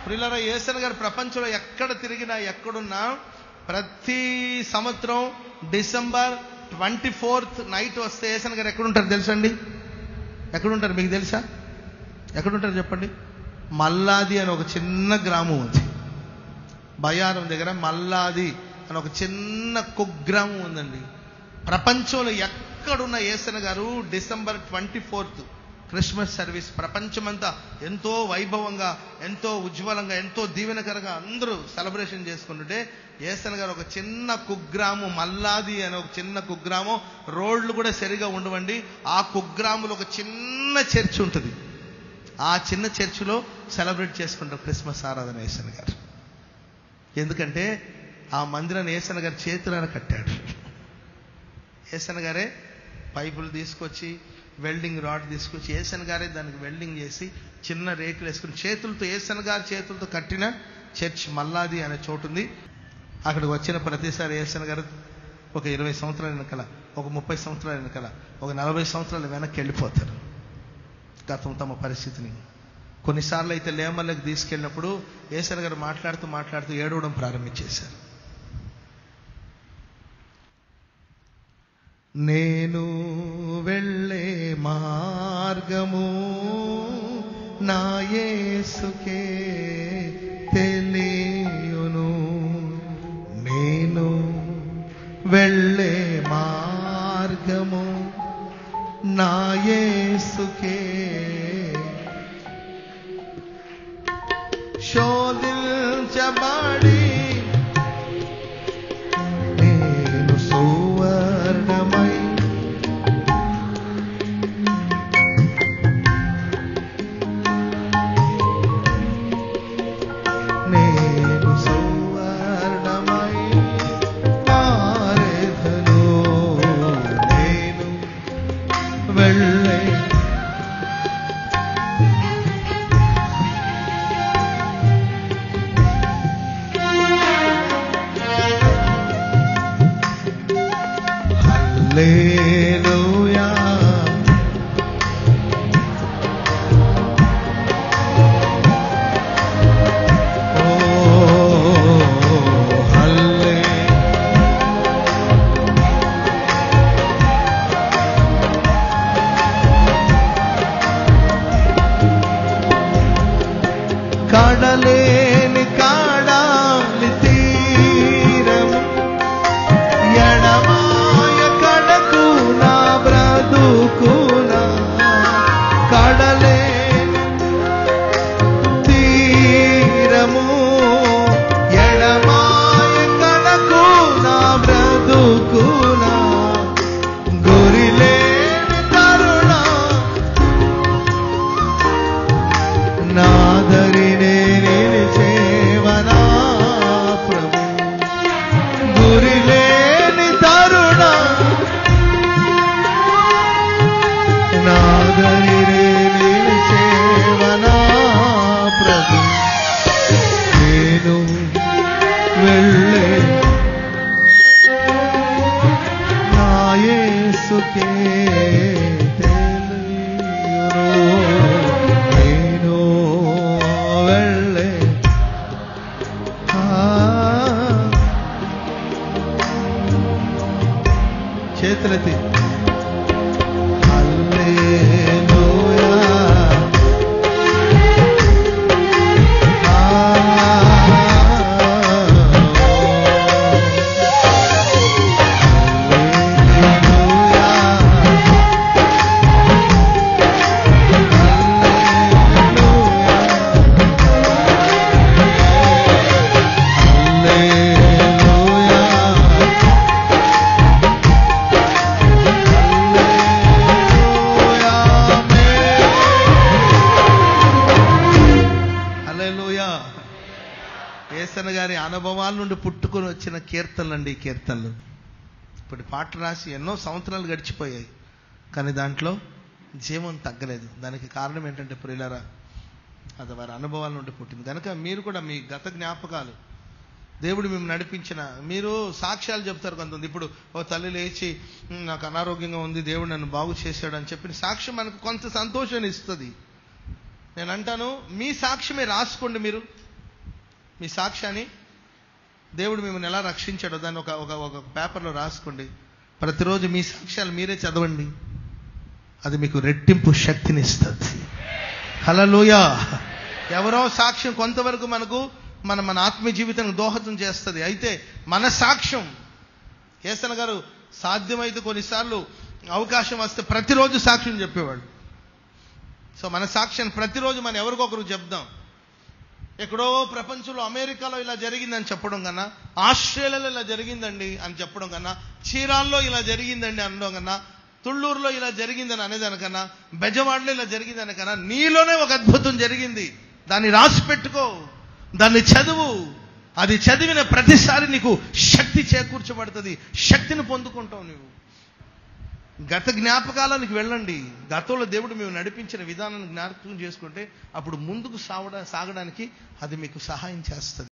ప్రియులారా, యేసయ్య గారు ప్రపంచంలో ఎక్కడ తిరిగినా ఎక్కడున్నా ప్రతి సంవత్సరం డిసెంబర్ 24th నైట్ వస్తే యేసయ్య గారు ఎక్కడుంటారు తెలుసండి? ఎక్కడుంటారు మీకు తెలుసా? ఎక్కడుంటారు చెప్పండి? మల్లాది అని ఒక చిన్న గ్రామం ఉంది. బయ్యారం దగ్గర మల్లాది అని ఒక చిన్న కుగ్రామం ఉందండి. ప్రపంచంలో ఎక్కడున్న యేసయ్య గారు డిసెంబర్ 24th క్రిస్మస్ సర్వీస్ ప్రపంచమంతా ఎంతో వైభవంగా, ఎంతో ఉజ్వలంగా, ఎంతో దీవెనకరంగా అందరూ సెలబ్రేషన్ చేసుకుంటుంటే యేసయ్య గారు ఒక చిన్న కుగ్రామం, మల్లాది అనే ఒక చిన్న కుగ్రామం, రోడ్లు కూడా సరిగా ఉండవండి. ఆ కుగ్రామంలో ఒక చిన్న చర్చ్ ఉంటుంది. ఆ చిన్న చర్చిలో సెలబ్రేట్ చేసుకుంటారు క్రిస్మస్ ఆరాధన యేసయ్య గారు. ఎందుకంటే ఆ మందిరాన్ని యేసయ్య గారు చేతులను కట్టాడు. యేసయ్య గారే పైపులు తీసుకొచ్చి, వెల్డింగ్ రాడ్ తీసుకొచ్చి యేసయ్య గారే దానికి వెల్డింగ్ చేసి చిన్న రేకులు వేసుకుని చేతులతో, యేసయ్య గారి చేతులతో కట్టిన చర్చ్ మల్లాది అనే చోటు ఉంది. అక్కడికి వచ్చిన ప్రతిసారి యేసయ్య గారు ఒక 20 సంవత్సరాల వెనకాల, ఒక 30 సంవత్సరాల వెనకాల, ఒక 40 సంవత్సరాల వెనక్కి వెళ్ళిపోతారు గతం తమ పరిస్థితిని. కొన్నిసార్లు అయితే లేమర్లకు తీసుకెళ్ళినప్పుడు యేసయ్య గారు మాట్లాడుతూ ఏడవడం ప్రారంభించేశారు. నేను వెళ్ళే మార్గము నా యేసుకే తెలియును, నేను వెళ్ళే మార్గము నా యేసుకే, శోధించబడి నేను సువర్ణమై మారెదను, నేను వెళ్ళే హల్లెలూయా, ఓ కడలేని కాడాలి తీరము, ఎడమాయ కడకు నా బ్రతుకునా, కడలేని తీరము, ఎడమాయ కడకు నా బ్రతుకునా, గురిలేని కరుణ నాదరినే నిలిచేవనా ప్రభు, గురిలేని తరుణ నాదరినే నిలిచేవనా ప్రభు, నేను వెళ్ళే నా యేసుకే తెలియును, నేను వెళ్ళే చేతులెత్తి హల్లెలూయా, యేసయ్య గారి అనుభవాల నుండి పుట్టుకొని వచ్చిన కీర్తనలండి ఈ కీర్తనలు. ఇప్పుడు పాటలు రాసి ఎన్నో సంవత్సరాలు గడిచిపోయాయి, కానీ దాంట్లో జీవం తగ్గలేదు. దానికి కారణం ఏంటంటే ప్రియులారా, అది వారి అనుభవాల నుండి పుట్టింది. కనుక మీరు కూడా మీ గత జ్ఞాపకాలు, దేవుడు మేము నడిపించిన, మీరు సాక్ష్యాలు చెప్తారు కొంతమంది. ఇప్పుడు ఓ తల్లి లేచి నాకు అనారోగ్యంగా ఉంది, దేవుడు నన్ను బాగు చేశాడు అని చెప్పిన సాక్ష్యం మనకు కొంత సంతోషాన్ని ఇస్తుంది. నేను అంటాను, మీ సాక్ష్యమే రాసుకోండి. మీరు మీ సాక్ష్యాన్ని దేవుడు మిమ్మల్ని ఎలా రక్షించాడో దాన్ని ఒక పేపర్లో రాసుకోండి. ప్రతిరోజు మీ సాక్ష్యాలు మీరే చదవండి. అది మీకు రెట్టింపు శక్తిని ఇస్తుంది. హల్లెలూయా. ఎవరో సాక్ష్యం కొంతవరకు మన ఆత్మీయ జీవితానికి దోహదం చేస్తుంది. అయితే మన సాక్ష్యం, యేసన్న గారు సాధ్యమైతే కొన్నిసార్లు అవకాశం వస్తే ప్రతిరోజు సాక్ష్యం చెప్పేవాడు. సో మన సాక్ష్యాన్ని ప్రతిరోజు మనం ఎవరికొకరికి చెప్దాం. ఎక్కడో ప్రపంచంలో అమెరికాలో ఇలా జరిగిందని చెప్పడం కన్నా, ఆస్ట్రేలియాలో ఇలా జరిగిందండి అని చెప్పడం కన్నా, చీరాల్లో ఇలా జరిగిందండి అనడం కన్నా, తుళ్ళూరులో ఇలా జరిగిందని అనేదానికన్నా, బెజవాడలో ఇలా జరిగిందని కన్నా, నీలోనే ఒక అద్భుతం జరిగింది, దాన్ని రాసి పెట్టుకో, దాన్ని చదువు. అది చదివిన ప్రతిసారి నీకు శక్తి చేకూర్చబడుతుంది, శక్తిని పొందుకుంటావు. నువ్వు గత జ్ఞాపకాలకు వెళ్ళండి. గతంలో దేవుడు మేము నడిపించిన విధానాన్ని జ్ఞాపకం చేసుకుంటే అప్పుడు ముందుకు సాగడానికి అది మీకు సహాయం చేస్తుంది.